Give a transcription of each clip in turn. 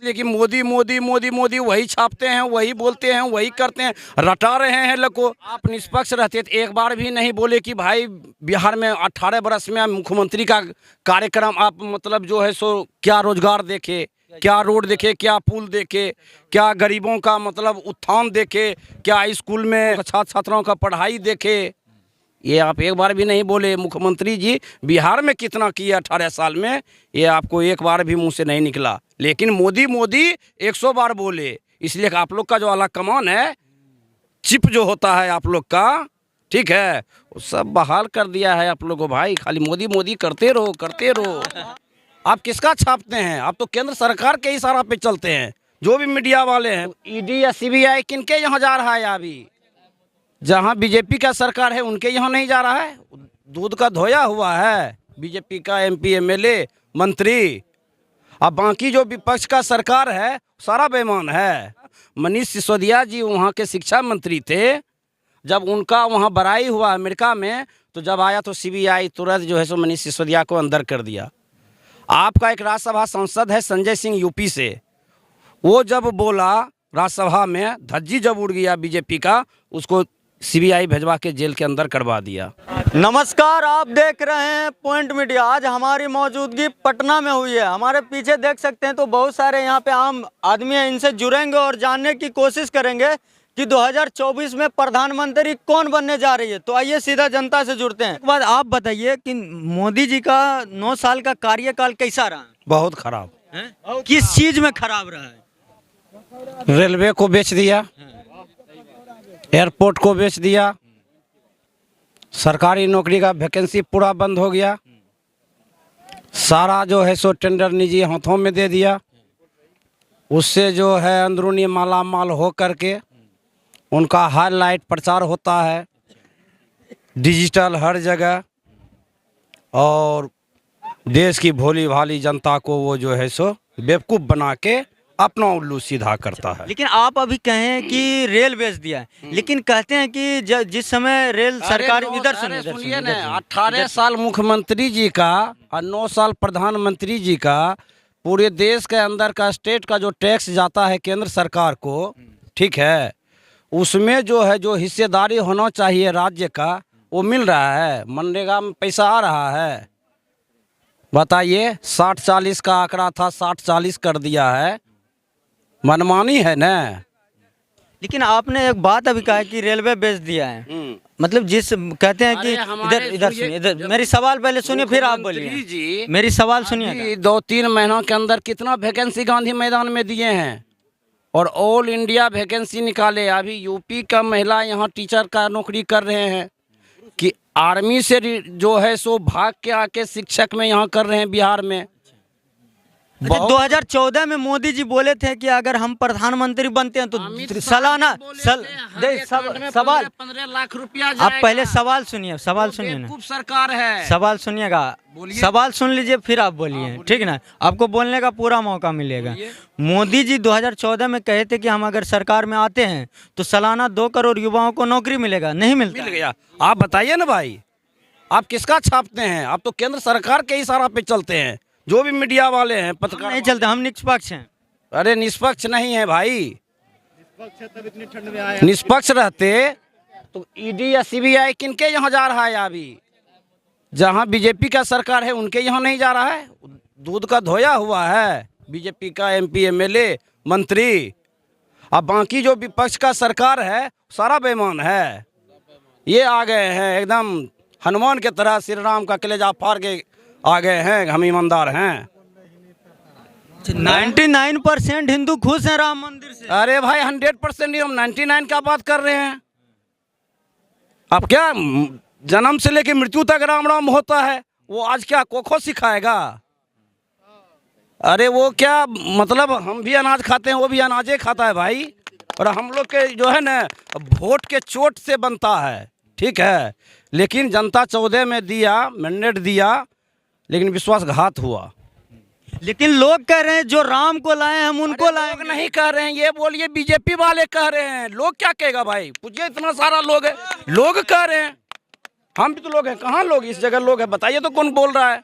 लेकिन मोदी मोदी मोदी मोदी वही छापते हैं, वही बोलते हैं, वही करते हैं, रटा रहे हैं लोग को। आप निष्पक्ष रहते तो एक बार भी नहीं बोले कि भाई बिहार में 18 बरस में मुख्यमंत्री का कार्यक्रम आप मतलब जो है सो क्या रोजगार देखे, क्या रोड देखे, क्या पुल देखे, क्या गरीबों का मतलब उत्थान देखे, क्या स्कूल में छात्र छात्राओं का पढ़ाई देखे। ये आप एक बार भी नहीं बोले मुख्यमंत्री जी बिहार में कितना किया 18 साल में, ये आपको एक बार भी मुंह से नहीं निकला। लेकिन मोदी मोदी 100 बार बोले, इसलिए आप लोग का जो आला कमान है, चिप जो होता है आप लोग का, ठीक है, वो सब बहाल कर दिया है आप लोग को। भाई खाली मोदी मोदी करते रहो करते रहो। आप किसका छापते हैं? आप तो केंद्र सरकार के इशारा पे चलते हैं। जो भी मीडिया वाले हैं, ईडी या सीबीआई किनके यहाँ जा रहा है? अभी जहाँ बीजेपी का सरकार है उनके यहाँ नहीं जा रहा है। दूध का धोया हुआ है बीजेपी का एमपी एमएलए मंत्री। अब बाकी जो विपक्ष का सरकार है सारा बेईमान है। मनीष सिसोदिया जी वहाँ के शिक्षा मंत्री थे, जब उनका वहाँ बड़ाई हुआ अमेरिका में, तो जब आया तो सीबीआई तुरंत जो है सो मनीष सिसोदिया को अंदर कर दिया। आपका एक राज्यसभा सांसद है संजय सिंह यूपी से, वो जब बोला राज्यसभा में, धज्जी जब उड़ गया बीजेपी का, उसको सीबीआई भेजवा के जेल के अंदर करवा दिया। नमस्कार, आप देख रहे हैं पॉइंट मीडिया। आज हमारी मौजूदगी पटना में हुई है। हमारे पीछे देख सकते हैं तो बहुत सारे यहाँ पे आम आदमी हैं, इनसे जुड़ेंगे और जानने की कोशिश करेंगे कि 2024 में प्रधानमंत्री कौन बनने जा रही है। तो आइए सीधा जनता से जुड़ते हैं। एक बात आप बताइए कि मोदी जी का 9 साल का कार्यकाल कैसा रहा? बहुत खराब है? किस चीज में खराब रहा है? रेलवे को बेच दिया, एयरपोर्ट को बेच दिया, सरकारी नौकरी का वैकेंसी पूरा बंद हो गया, सारा जो है सो टेंडर निजी हाथों में दे दिया। उससे जो है अंदरूनी माला माल हो करके उनका हाईलाइट प्रचार होता है डिजिटल हर जगह, और देश की भोली भाली जनता को वो जो है सो बेवकूफ़ बना के अपना उल्लू सीधा करता है। लेकिन आप अभी कहें कि रेल बेच दिया है, लेकिन कहते हैं कि जिस समय रेल सरकार इधर सुनिए ना, 18 साल मुख्यमंत्री जी का और 9 साल प्रधानमंत्री जी का, पूरे देश के अंदर का स्टेट का जो टैक्स जाता है केंद्र सरकार को, ठीक है, उसमें जो है जो हिस्सेदारी होना चाहिए राज्य का, वो मिल रहा है। मनरेगा में पैसा आ रहा है? बताइए, 60-40 का आंकड़ा था, 60-40 कर दिया है। मनमानी है ना। लेकिन आपने एक बात अभी कहा कि रेलवे बेच दिया है, मतलब जिस कहते हैं कि इधर सुनिए, इधर मेरी सवाल पहले सुनिए फिर आप बोलिए। मेरी सवाल सुनिए। 2-3 महीनों के अंदर कितना वैकेंसी गांधी मैदान में दिए हैं और ऑल इंडिया वैकेंसी निकाले। अभी यूपी का महिला यहाँ टीचर का नौकरी कर रहे हैं कि आर्मी से जो है सो भाग के आके शिक्षक में यहाँ कर रहे हैं बिहार में। 2014 में मोदी जी बोले थे कि अगर हम प्रधानमंत्री बनते हैं तो सालाना सवाल 15 लाख रुपया। आप पहले सवाल सुनिए, सवाल सुनिए ना, सरकार है, सवाल सुनिएगा, सवाल सुन लीजिए फिर आप बोलिए, ठीक ना? आपको बोलने का पूरा मौका मिलेगा। मोदी जी 2014 में कहे थे कि हम अगर सरकार में आते हैं तो सालाना 2 करोड़ युवाओं को नौकरी मिलेगा, नहीं मिल गया। आप बताइए ना भाई, आप किसका छापते हैं? आप तो केंद्र सरकार के इशारा पे चलते हैं। जो भी मीडिया वाले हैं, पत्रकार नहीं चलते, हम निष्पक्ष हैं। अरे निष्पक्ष नहीं है भाई, निष्पक्ष रहते तो ईडी या सीबीआई किनके यहाँ जा रहा है? अभी जहाँ बीजेपी का सरकार है उनके यहाँ नहीं जा रहा है। दूध का धोया हुआ है बीजेपी का एमपी एमएलए मंत्री। अब बाकी जो विपक्ष का सरकार है सारा बेईमान है। ये आ गए हैं एकदम हनुमान के तरह, श्री राम का कलेजा फाड़ के आ गए हैं, हम ईमानदार हैं। 99% हिंदू खुश हैं राम मंदिर से। अरे भाई 100% नहीं, हम 99 का बात कर रहे हैं। अब क्या जन्म से लेके मृत्यु तक राम राम होता है? वो आज क्या कोखो सिखाएगा? अरे वो क्या मतलब, हम भी अनाज खाते हैं, वो भी अनाजे खाता है भाई। और हम लोग के जो है ना वोट के चोट से बनता है, ठीक है। लेकिन जनता 14 में दिया, मैंडेट दिया, लेकिन विश्वासघात हुआ। लेकिन लोग कह रहे हैं जो राम को लाए हम उनको लाए। लोग नहीं कह रहे हैं, ये बोलिए बीजेपी वाले कह रहे हैं। लोग क्या कहेगा भाई? पूछिए, इतना सारा लोग है, लोग कह रहे हैं। हम भी तो लोग हैं, कहाँ लोग इस जगह लोग हैं? बताइए तो कौन बोल रहा है?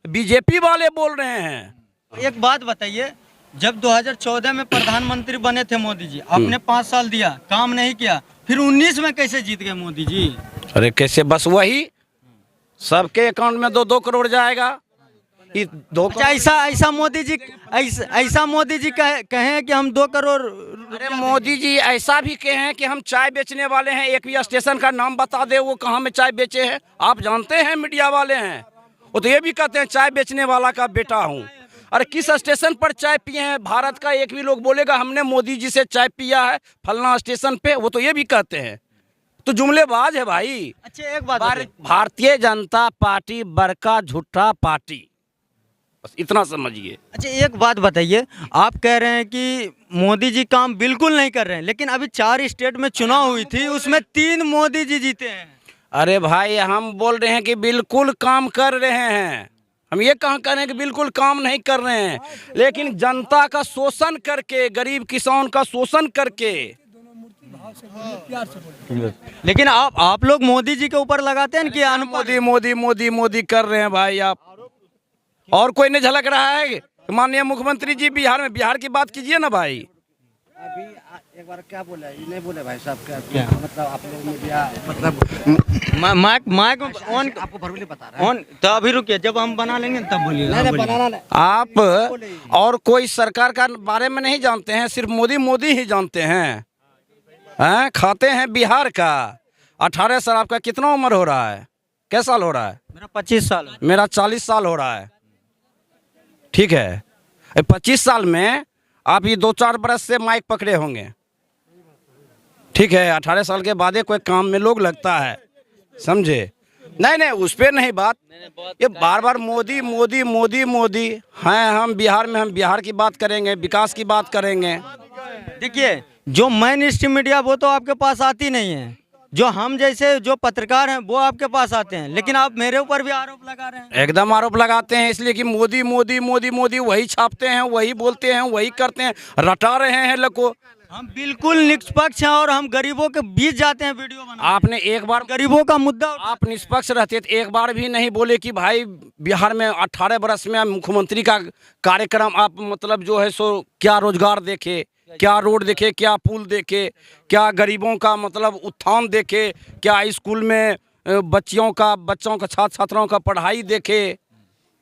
बीजेपी वाले बोल रहे हैं। एक बात बताइए, जब 2014 में प्रधानमंत्री बने थे मोदी जी, आपने 5 साल दिया, काम नहीं किया, फिर 19 में कैसे जीत गए मोदी जी? अरे कैसे, बस वही सबके अकाउंट में 2-2 करोड़ जाएगा। अच्छा, ऐसा मोदी जी, ऐसा मोदी जी कहें कि हम 2 करोड़। अरे मोदी जी ऐसा भी कहे हैं कि हम चाय बेचने वाले हैं, एक भी स्टेशन का नाम बता दे वो कहाँ में चाय बेचे हैं। आप जानते हैं मीडिया वाले हैं, वो तो ये भी कहते हैं चाय बेचने वाला का बेटा हूँ। अरे किस स्टेशन पर चाय पिए हैं भारत का, एक भी लोग बोलेगा हमने मोदी जी से चाय पिया है फलना स्टेशन पे, वो तो ये भी कहते हैं। तो जुमलेबाज है भाई। अच्छा एक बात बताइए, भारतीय जनता पार्टी बड़का झूठा पार्टी, बस इतना समझिए। अच्छा एक बात बताइए, आप कह रहे हैं कि मोदी जी काम बिल्कुल नहीं कर रहे हैं, लेकिन अभी 4 स्टेट में चुनाव हुई थी, उसमें 3 मोदी जी जीते हैं। अरे भाई हम बोल रहे हैं कि बिल्कुल काम कर रहे हैं, हम ये कहाँ कह रहे हैं कि बिल्कुल काम नहीं कर रहे हैं, लेकिन जनता का शोषण करके, गरीब किसान का शोषण करके। लेकिन आप लोग मोदी जी के ऊपर लगाते हैं कि मोदी मोदी मोदी मोदी कर रहे हैं भाई आप, और कोई नहीं झलक रहा है। माननीय मुख्यमंत्री जी बिहार की बात कीजिए ना भाई। अभी एक बार क्या बोले, ये नहीं बोले भाई साहब क्या मतलब आप लोग मीडिया मतलब माइक ऑन, आपको भरवली बता रहा है ऑन, तो अभी रुकिए, जब हम बना लेंगे तब बोलिए। नहीं बनाना नहीं। आप और कोई सरकार का बारे में नहीं जानते हैं, सिर्फ मोदी मोदी ही जानते हैं। खाते हैं बिहार का। 18 साल, आपका कितना उम्र हो रहा है, क्या साल हो रहा है? मेरा 25 साल है। मेरा 40 साल हो रहा है। ठीक है, 25 साल में आप ये 2-4 बरस से माइक पकड़े होंगे। ठीक है, 18 साल के बाद कोई काम में लोग लगता है, समझे? नहीं उस पर नहीं बात, ये बार बार मोदी मोदी मोदी मोदी हैं। हम बिहार की बात करेंगे, विकास की बात करेंगे। देखिए, जो मेन स्ट्रीम मीडिया वो तो आपके पास आती नहीं है, जो हम जैसे जो पत्रकार हैं वो आपके पास आते हैं, लेकिन आप मेरे ऊपर भी आरोप लगा रहे हैं। एकदम आरोप लगाते हैं, इसलिए कि मोदी मोदी मोदी मोदी वही छापते हैं, वही बोलते हैं, वही करते हैं, रटा रहे हैं लोग को। हम बिल्कुल निष्पक्ष हैं और हम गरीबों के बीच जाते हैं वीडियो बना। आपने एक बार गरीबों का मुद्दा, आप निष्पक्ष रहते तो एक बार भी नहीं बोले कि भाई बिहार में 18 बरस में मुख्यमंत्री का कार्यक्रम आप मतलब जो है सो क्या रोजगार देखे, क्या रोड देखे, क्या पुल देखे, क्या गरीबों का मतलब उत्थान देखे, क्या स्कूल में बच्चों का छात्र छात्राओं का पढ़ाई देखे।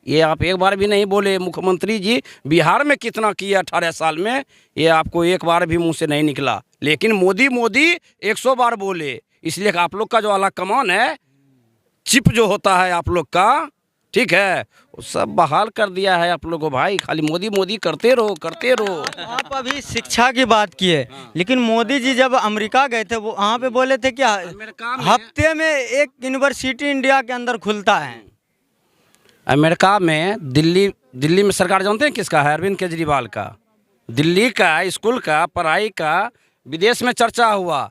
ये आप एक बार भी नहीं बोले। मुख्यमंत्री जी बिहार में कितना किया 18 साल में, ये आपको एक बार भी मुंह से नहीं निकला। लेकिन मोदी मोदी 100 बार बोले, इसलिए आप लोग का जो आला कमान है, चिप जो होता है आप लोग का, ठीक है, वो सब बहाल कर दिया है आप लोगों को। भाई खाली मोदी मोदी करते रहो। आप अभी शिक्षा की बात की है, लेकिन मोदी जी जब अमेरिका गए थे वो वहाँ पे बोले थे कि हफ्ते में एक यूनिवर्सिटी इंडिया के अंदर खुलता है। अमेरिका में दिल्ली में सरकार जानते हैं किसका है? अरविंद केजरीवाल का। दिल्ली का स्कूल का पढ़ाई का विदेश में चर्चा हुआ,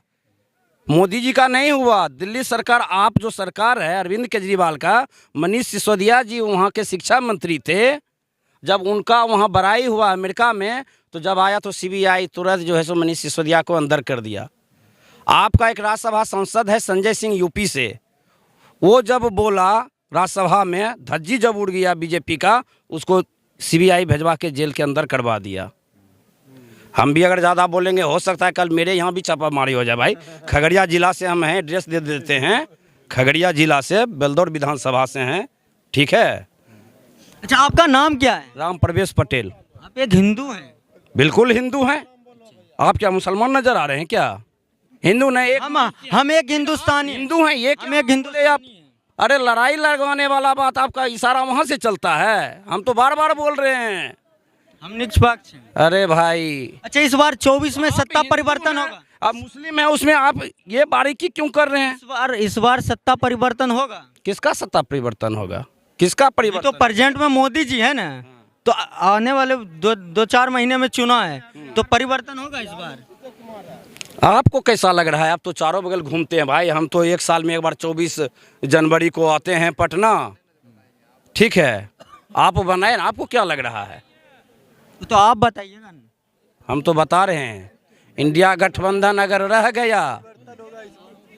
मोदी जी का नहीं हुआ। दिल्ली सरकार, आप जो सरकार है अरविंद केजरीवाल का, मनीष सिसोदिया जी वहाँ के शिक्षा मंत्री थे, जब उनका वहाँ बड़ाई हुआ अमेरिका में, तो जब आया तो सीबीआई तुरंत जो है सो मनीष सिसोदिया को अंदर कर दिया। आपका एक राज्यसभा सांसद है संजय सिंह यूपी से, वो जब बोला राज्यसभा में, धज्जी जब उड़ गया बीजेपी का, उसको सीबीआई भिजवा के जेल के अंदर करवा दिया। हम भी अगर ज़्यादा बोलेंगे हो सकता है कल मेरे यहाँ भी छापामारी हो जाए। भाई खगड़िया जिला से हम हैं, एड्रेस दे देते हैं, खगड़िया जिला से, बेलदौर विधानसभा से हैं। ठीक है। अच्छा, आपका नाम क्या है? राम प्रवेश पटेल। आप एक हिंदू हैं? बिल्कुल हिंदू हैं। आप क्या मुसलमान नजर आ रहे हैं क्या? हिंदू नहीं, हम एक हिंदुस्तानी हिंदू हैं। ये हम एक हिंदू। आप अरे लड़ाई लगवाने वाला बात, आपका इशारा वहाँ से चलता है। हम तो बार बार बोल रहे हैं हम निष्पक्ष हैं। अरे भाई, अच्छा, इस बार 24 में सत्ता परिवर्तन होगा। आप मुस्लिम है, उसमें आप ये बारीकी क्यों कर रहे हैं? इस बार सत्ता परिवर्तन होगा। किसका सत्ता परिवर्तन होगा? किसका परिवर्तन? तो प्रेजेंट में मोदी जी है ना, तो आने वाले 2-4 महीने में चुनाव है, तो परिवर्तन होगा इस बार। आपको कैसा लग रहा है? आप तो चारों बगल घूमते हैं भाई, हम तो एक साल में एक बार 24 जनवरी को आते हैं पटना। ठीक है, आप बनाए ना, आपको क्या लग रहा है? तो आप बताइएगा ना। हम तो बता रहे हैं, इंडिया गठबंधन अगर रह गया,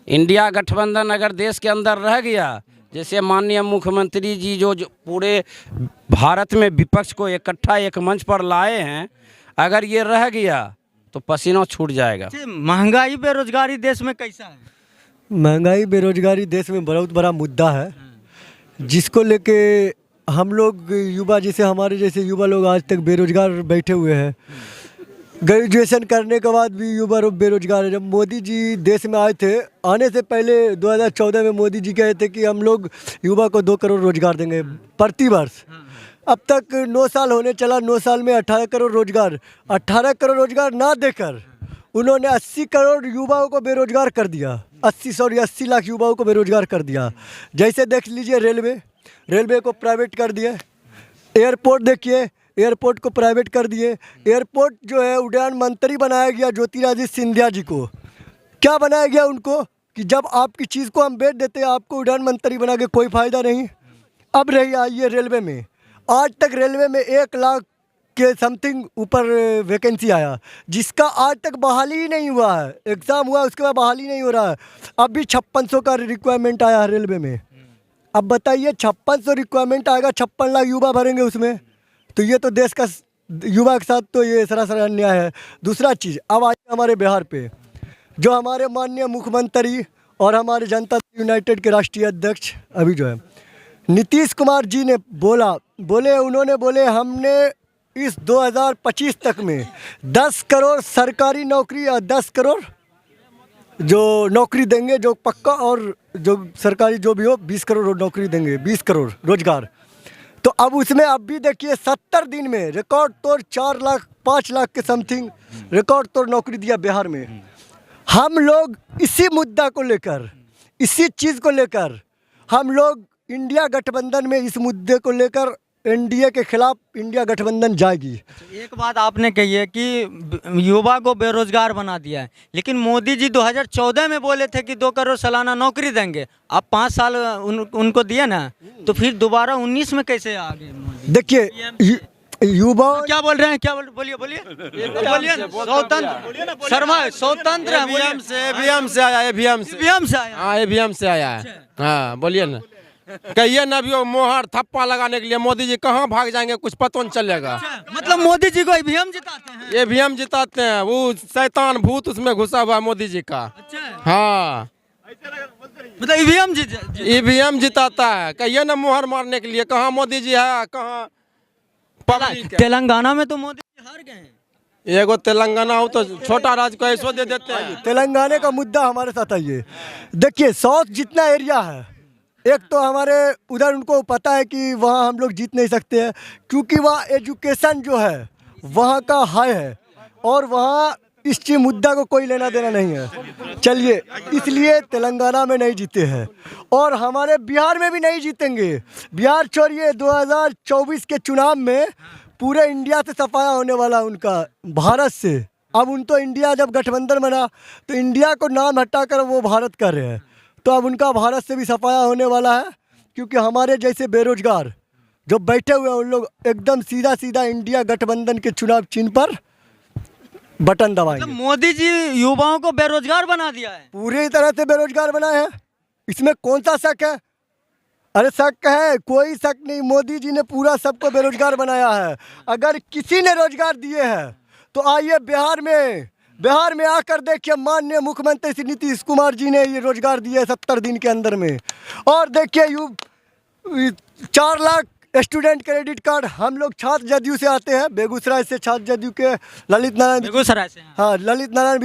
इंडिया गठबंधन अगर देश के अंदर रह गया, जैसे माननीय मुख्यमंत्री जी जो पूरे भारत में विपक्ष को इकट्ठा एक मंच पर लाए हैं, अगर ये रह गया तो पसीना छूट जाएगा। महंगाई बेरोजगारी देश में कैसा है? महंगाई बेरोजगारी देश में बहुत बड़ा मुद्दा है, जिसको लेके हम लोग युवा, जैसे हमारे जैसे युवा लोग आज तक बेरोजगार बैठे हुए हैं। ग्रेजुएशन करने के बाद भी युवा लोग बेरोजगार है। जब मोदी जी देश में आए थे, आने से पहले 2014 में मोदी जी कहे थे कि हम लोग युवा को 2 करोड़ रोजगार देंगे प्रति वर्ष। अब तक 9 साल होने चला, 9 साल में 18 करोड़ रोजगार, 18 करोड़ रोजगार ना देकर उन्होंने 80 करोड़ युवाओं को बेरोजगार कर दिया। 80 लाख युवाओं को बेरोजगार कर दिया। जैसे देख लीजिए रेलवे को प्राइवेट कर दिए। एयरपोर्ट देखिए, एयरपोर्ट को प्राइवेट कर दिए। एयरपोर्ट जो है उड़ान मंत्री बनाया गया ज्योतिरादित्य सिंधिया जी को। क्या बनाया गया उनको कि जब आपकी चीज़ को हम बेच देते हैं, आपको उड़ान मंत्री बना के कोई फ़ायदा नहीं। अब रही आइए रेलवे में, आज तक रेलवे में 1 लाख के समथिंग ऊपर वैकेंसी आया, जिसका आज तक बहाली ही नहीं हुआ है। एग्ज़ाम हुआ, उसके बाद बहाली नहीं हो रहा है। अब भी 5600 का रिक्वायरमेंट आया है रेलवे में। अब बताइए 5600 रिक्वायरमेंट आएगा, 56 लाख युवा भरेंगे उसमें, तो ये तो देश का युवा के साथ तो ये सरासर अन्याय है। दूसरा चीज़, अब आइए हमारे बिहार पे, जो हमारे माननीय मुख्यमंत्री और हमारे जनता दल यूनाइटेड के राष्ट्रीय अध्यक्ष अभी जो है नीतीश कुमार जी ने उन्होंने बोले हमने इस 2025 तक में 10 करोड़ सरकारी नौकरी या 10 करोड़ जो नौकरी देंगे जो पक्का, और जो सरकारी जो भी हो 20 करोड़ नौकरी देंगे, 20 करोड़ रोजगार। तो अब उसमें अब भी देखिए 70 दिन में रिकॉर्ड तोड़ 4 लाख 5 लाख के समथिंग रिकॉर्ड तोड़ नौकरी दिया बिहार में। हम लोग इसी मुद्दा को लेकर, इसी चीज़ को लेकर हम लोग इंडिया गठबंधन में, इस मुद्दे को लेकर एनडीए के खिलाफ इंडिया गठबंधन जाएगी। एक बात आपने कही है कि युवा को बेरोजगार बना दिया है, लेकिन मोदी जी 2014 में बोले थे कि 2 करोड़ सालाना नौकरी देंगे। अब 5 साल उनको दिए ना, तो फिर दोबारा 19 में कैसे आ गए मोदी? देखिए युवा क्या बोल रहे हैं, क्या बोलिए स्वतंत्र शर्मा, स्वतंत्र ईवीएम से आया, ईवीएम से आया। हाँ, ईवीएम से आया है। हाँ बोलिए ना, कहिए ना अभी वो मोहर थप्पा लगाने के लिए मोदी जी कहाँ भाग जाएंगे, कुछ पता नहीं चलेगा। मतलब मोदी जी को ईवीएम जिताते हैं? ईवीएम जिताते हैं, वो शैतान भूत उसमें घुसा हुआ है मोदी जी का। हाँ मतलब ईवीएम जिताता है। कहिए ना मोहर मारने के लिए, कहाँ मोदी जी है, कहाँ पब्लिक है। तेलंगाना में तो मोदी जी हार गए हैं। एगो तेलंगाना हो तो छोटा राज्य को ऐसो दे देते हैं। तेलंगाना का मुद्दा हमारे साथ आइए। देखिए साउथ जितना एरिया है, एक तो हमारे उधर उनको पता है कि वहाँ हम लोग जीत नहीं सकते हैं, क्योंकि वहाँ एजुकेशन जो है वहाँ का हाई है, और वहाँ इस चीज मुद्दा को कोई लेना देना नहीं है। चलिए, इसलिए तेलंगाना में नहीं जीते हैं, और हमारे बिहार में भी नहीं जीतेंगे। बिहार छोड़िए, 2024 के चुनाव में पूरे इंडिया से सफाया होने वाला उनका, भारत से। अब उन तो इंडिया जब गठबंधन बना तो इंडिया को नाम हटाकर वो भारत कर रहे हैं, तो अब उनका भारत से भी सफाया होने वाला है। क्योंकि हमारे जैसे बेरोजगार जो बैठे हुए हैं, उन लोग एकदम सीधा सीधा इंडिया गठबंधन के चुनाव चिन्ह पर बटन दबाएंगे। मतलब मोदी जी युवाओं को बेरोजगार बना दिया है, पूरी तरह से बेरोजगार बनाए हैं। इसमें कौन सा शक है? अरे शक है, कोई शक नहीं। मोदी जी ने पूरा सबको बेरोजगार बनाया है। अगर किसी ने रोजगार दिए हैं तो आइए बिहार में आकर देखिए, माननीय मुख्यमंत्री श्री नीतीश कुमार जी ने ये रोजगार दिए 70 दिन के अंदर में। और देखिए 4 लाख स्टूडेंट क्रेडिट कार्ड। हम लोग छात्र जदयू से आते हैं, बेगूसराय से छात्र जदयू के ललित नारायण, बेगूसराय से। हाँ, ललित नारायण